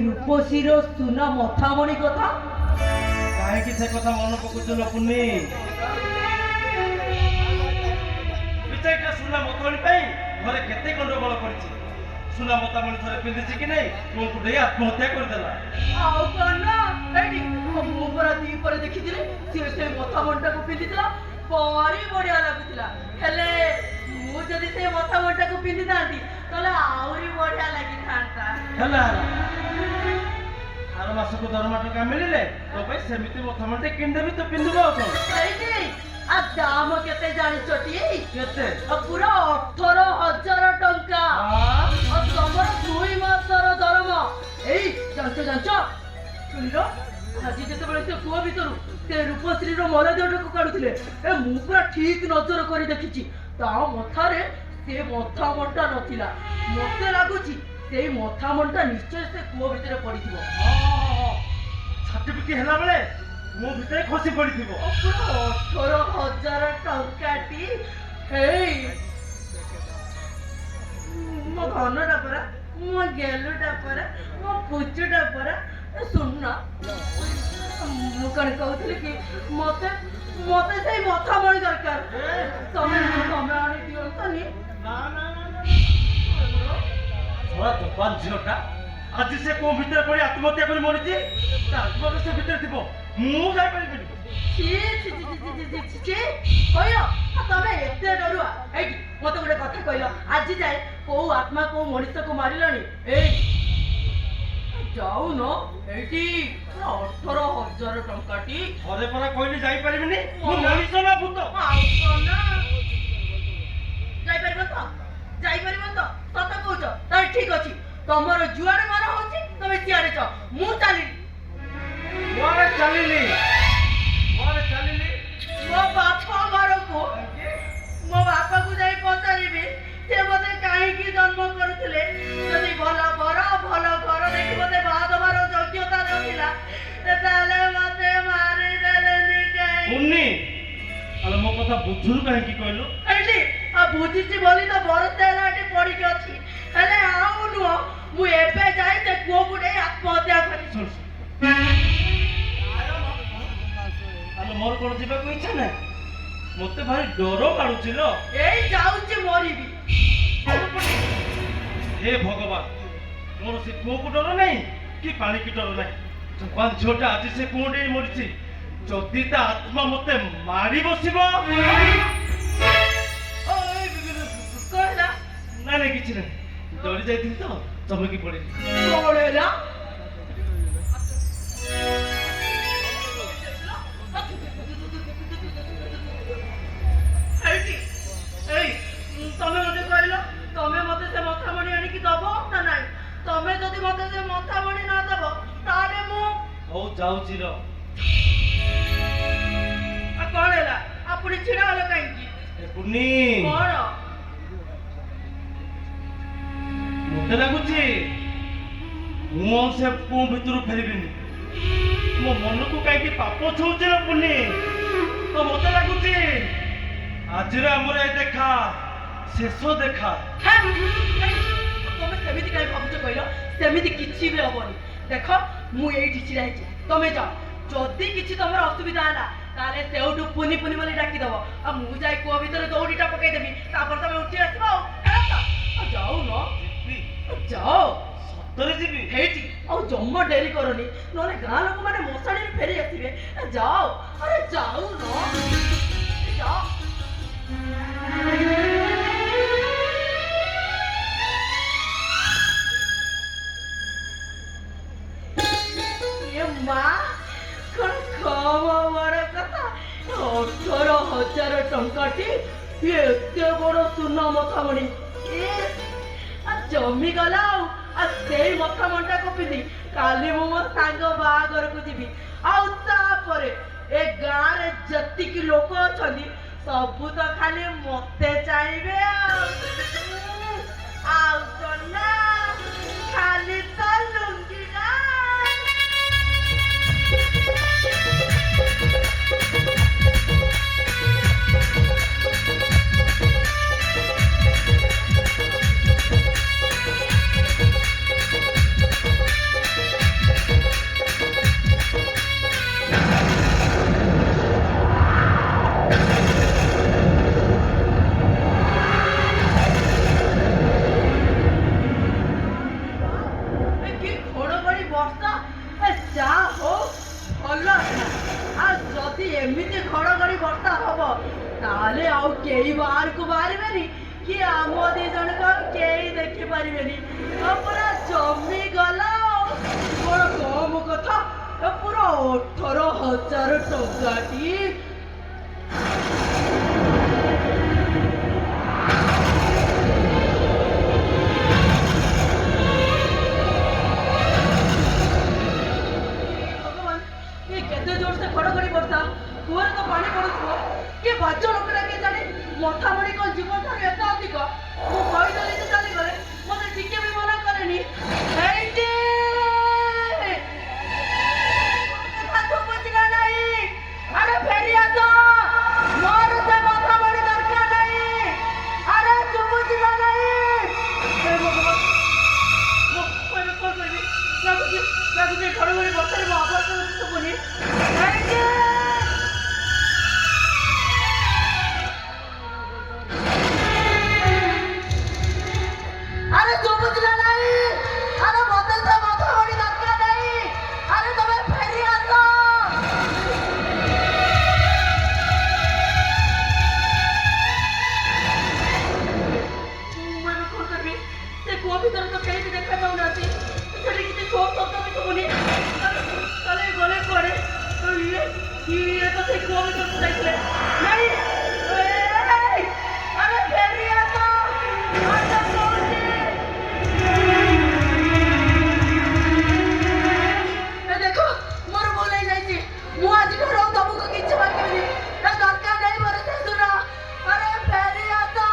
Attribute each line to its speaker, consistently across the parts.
Speaker 1: रूपसीर सुना मथामणि कथा
Speaker 2: कहीं से कथा मन पकुल पुनी सुना मथामणि घरे केते गंडगोल कर सुना मथामणि थे पिंधि कि नहीं तुमको दे आत्महत्या करदेला
Speaker 1: दीपर देखी से मथामणिटा को पिंधि भारी बढ़िया लगुला मुझे से मथामणिटा को पिंधि था आहरी बढ़िया लगी था
Speaker 2: आर मास को दरमा टका मिले तो भाई सेमिति मथामणि किनदेबी तो पिंधब
Speaker 1: आ दाम केते जानिछटी
Speaker 2: केते
Speaker 1: पूरा 18,000 टंका तमर 2 मासर दरमा एई जांचो सुनिरो आज जेते से कुआ भीतर से रूपश्री मरदेव को काढुथिले ए मु पूरा ठीक नजर करी देखिछि ता मथारे से मथामणिटा नथिला मते लागुछि से मथामणिटा निश्चय से कुआ भीतर पड़िथिबो
Speaker 2: सर्टिफिकेट हला बेले मो भीतर खसी पड़िथिबो
Speaker 1: 18,000 टंकाटी हेई मो धनटा परा मो गेलुटा परा मो पुचुटा परा सुनना मु कण कहउथिले कि मते मते से मथामणि दरकार तमे आनी दियंतनी
Speaker 2: ना ना थोड़ा दुकान झियोटा आज से को भीतर पड़ी आत्महत्या कर मरिछि आत्महत्या से भीतर थिबो मु जाय परिबिनी
Speaker 1: छी होयो तमे एते डरुआ एई मते गोटे कथा कहलो आज जाय को आत्मा को मनुष्य को मारिलानी एई जाऊ न एटी 18,000 टंकाटी
Speaker 2: घरे परा कहली जाई परिबिनी मु मनुष्य ना भूत
Speaker 1: जाई परिबन तो सत कहउछ ताई ठीक अछि तमरो जुआरे मन होछि तमे सियारे छ मु चाली
Speaker 2: मोरे चलिली
Speaker 1: मो बापा मारो को मो बापा को जाई पचारिबी से मते काहे की जन्म करथिले जदी भला बरा भला घर देखि मते बाद मारो योग्यता नथिला ताले मते मारि देले निके
Speaker 2: उन्नी अले मो कथा बुझुरु काहे की कहलो
Speaker 1: एली आ बुझिछि बोली तो बर तेराटी पड़ी के अछि हेले आउ नु मु एबे जाई ते को गुडे ଆତ୍ମହତ୍ୟା କରି
Speaker 2: ଶୁଣ ଆଲୋ ମୋର କଣ ଯିବାକୁ ଇଚ୍ଛା ନାହିଁ ମତେ ଭାରି ଡର ମାଡୁଛି ଲୋ
Speaker 1: ଏଇ ଯାଉଛି ମରିବି।
Speaker 2: ହେ ଭଗବାନ ମୋର ସେ କୂଅକୁ ଡର ନାହିଁ କି ପାଣିକି ଡର ନାହିଁ ଜବାନ ଝିଅଟା ଆଜି ସେ କୂଅ ଡେଇଁ ମରିଛି ଯଦି ତା ଆତ୍ମା ମତେ ମାରି ବସିବ
Speaker 1: କହିଲା
Speaker 2: ନାଇଁ ନାଇଁ କିଛି ନାହିଁ ଡରି ଯାଇଥିଲି ତ ଚମକି ପଡିଲି
Speaker 1: କଣ ହେଲା? ଏଇଠି ଏଇ ତମେ ମତେ କହିଲ ତମେ ମତେ ସେ ମଥାମଣି ଆଣିକି ଦବ ନା ନାଇଁ? ତମେ ଯଦି ମତେ ସେ ମଥାମଣି ନ ଦବ ତାହେଲେ ମୁଁ
Speaker 2: ହଉ ଯାଉଛି ର
Speaker 1: କଣ ହେଲା? ଆପଣ ଛିଡା ହେଲେ କାହିଁକି?
Speaker 2: ପୁନି
Speaker 1: କଣ?
Speaker 2: ମତେ ଲାଗୁଛି ମୁଁ ଆଉ ସେ କୂଅ ଭିତରୁ ଫେରିବିନି ମୋ ମନକୁ କାହିଁକି ପାପ ଛୁଉଛି ରେ ପୁନି ତ ମତେ ଲାଗୁଛି ଆଜିର ଆମର ଏ ଦେଖା ଶେଷ ଦେଖା
Speaker 1: ତମେ ସେମିତି କାହିଁ ଭାବୁଛ କହିଲ? ସେମିତି କିଛି ବି ହବନି। ଦେଖ ମୁଁ ଏଇଠି ଛିଡା ହେଇଛି ତମେ ଯାଅ ଯଦି କିଛି ତମର ଅସୁବିଧା ହେଲା ତାହେଲେ ସେଉଠୁ ପୁନି ପୁନି ବୋଲି ଡାକିଦବ ଆଉ ମୁଁ ଯାଇ କୂଅ ଭିତରେ ଦୌଡ଼ିଟା ପକେଇଦେବି ତାପରେ ତମେ ଉଠି ଆସିବ ଆଉ ଯାଉନ ଯାଅ
Speaker 2: ସତରେ ଯିବି
Speaker 1: ହେଇଛି ଆଉ ଜମା ଡେରି କରନି ନହେଲେ ଗାଁ ଲୋକମାନେ ମଶାଣିରେ ଫେରି ଆସିବେ ଯାଅ ଆରେ ଯାଉନ ଯାଅ ମା କଣ କମ ବଡ କଥା 18,000 ଟଙ୍କାଟି ଏତେ ବଡ ସୁନା ମଥାମଣି ଜମିଗଲା ଆଉ ସେଇ ମଥାମଣିଟାକୁ ପିନ୍ଧି କାଲି ମୁଁ ମୋ ସାଙ୍ଗ ବାହାଘରକୁ ଯିବି ଆଉ ତାପରେ ଏ ଗାଁରେ ଯେତିକି ଲୋକ ଅଛନ୍ତି ସବୁ ତ ଖାଲି ମତେ ଚାହିଁବେ ଆଉ କନା ଖାଲି ତ ଲୁଙ୍ଗିଟା ଏମିତି ଘଡଘଡି ବର୍ଷା ହବ ତାହେଲେ ଆଉ କେହି ବାହାରକୁ ବାହାରିବେନି କି ଆମ ଦି ଜଣକ କେହି ଦେଖିପାରିବେନି ପୁରା ଜମି ଗଲା କଣ କମ କଥା ପୁରା 18,000 ଟଙ୍କାଟି କୁଅରେ ତ ପାଣି ପଡୁଥିବ କିଏ ବାଜ ଲୋକଟା କିଏ ଜାଣେ ମଥାମଣି କଣ ଜୀବନ ଠାରୁ ଏତେ ଅଧିକ ମୁଁ କହିଦେଲି ଯେ ଚାଲିଗଲେ ମତେ ଟିକେ ବି ମନା କରେନି ଏଇଠି ବୁଝିଲା ନାହିଁ ଆରେ ଫେରି ଆସ ମୋର ସେ ମଥାମଣି ଦରକାର ନାହିଁ ଆରେ ତୁ ବୁଝିଲା ନାହିଁ କଣ କରିବି ଲାଗୁଛି ଘଡଘଡି ବର୍ଷାରେ ମୋ ଆବାଜ ଶୁଭୁନି ଏଇଠି আরে তো বুঝলা নাই আরে মতে তো মাথা বড়ি দরকার নাই আরে তুমি ফেরি আসো मैं कौन कर भी से को भी तरह तो कहीं भी देखा जाऊं ना थी चले किसी शोर तो भी तो बोली चले गले करे तो ये तो से को भी तो देख ले नहीं अरे फेरी आता आता देखो मोर बोले जाइए मु आज घर तुमको किछ मांगेनी दरकार नहीं मोर से सुना अरे फेरी आता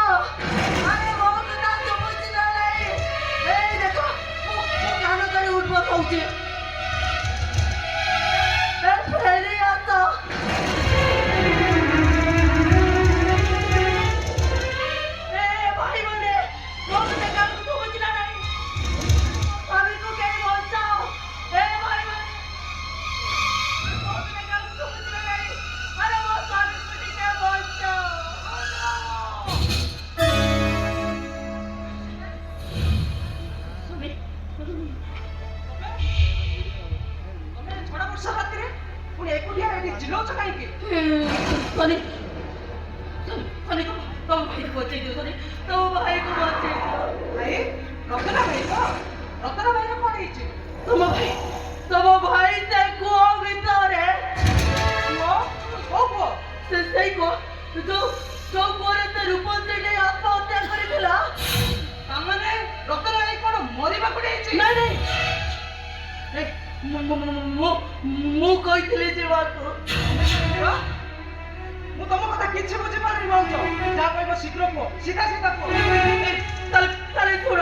Speaker 1: अरे बहुत ना तुम बुझना नहीं ए देखो मु कान करे उठबो कहूची ए फेरी आता ए भाई बने बहुत देखा तुम बुझना नहीं अभी को कहीं पहुंचाओ
Speaker 3: ଚିଲଉଛ କାହିଁକି?
Speaker 1: ସନି ସନି ତମ ଭାଇକୁ ବଞ୍ଚେଇ ଦିଅ ସନି ତମ ଭାଇକୁ ବଞ୍ଚେଇ ଦିଅ
Speaker 3: ଭାଇ ରତନା ଭାଇ ତ? ରତନା ଭାଇର କଣ ହେଇଛି?
Speaker 1: ତମ ଭାଇ ସେ କୂଅ ଭିତରେ
Speaker 3: ପୁଅ? କୋଉ ପୁଅ?
Speaker 1: ସେଇ କୂଅ ଯୋଉ କୂଅରେ ସେ ରୂପଶ୍ରୀ ଆତ୍ମହତ୍ୟା କରିଥିଲା।
Speaker 3: ତାମାନେ ରତନା ଭାଇ କଣ ମରିବାକୁ ଦେଇଛି?
Speaker 1: ନାଇଁ ମୁଁ କହିଥିଲି ଯିବାକୁ।
Speaker 3: ମୁଁ ତମ କଥା କିଛି ବୁଝିପାରୁନି ଭାଉଜ। ଯାହା କହିବ ଶୀଘ୍ର କୁହ, ସିଧା ସିଧା କୁହ।
Speaker 1: ତାହେଲେ ଶୁଣ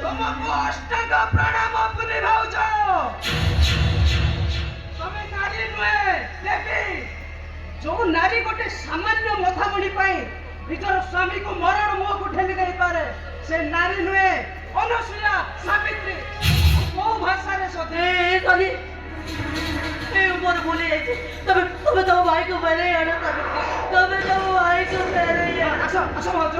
Speaker 3: ତମକୁ ଅଷ୍ଟାଙ୍ଗ ପ୍ରଣାମ ପୁନି ଭାଉଜ। ତମେ ନାରୀ ନୁହେଁ ଦେବୀ। ଯୋଉ ନାରୀ ଗୋଟେ ସାମାନ୍ୟ ମଥାମଣି ପାଇଁ ନିଜର ସ୍ୱାମୀକୁ ମରଣ ମୁହଁକୁ ଠେଲି ଦେଇପାରେ ସେ ନାରୀ ନୁହେଁ ଅନସୂୟା ସାବିତ୍ରୀ। କୋଉ ଭାଷାରେ ସତେ?
Speaker 1: ସନି ମୋର ଭୁଲି ଯାଇଛି। ତମେ ତମ ଭାଇକୁ ଫେରେଇ ଆଣ ତମେ ତମ ଭାଇକୁ ଫେରେଇ ଆଣ।
Speaker 3: ଆସ ଆସ ଭାଉଜ।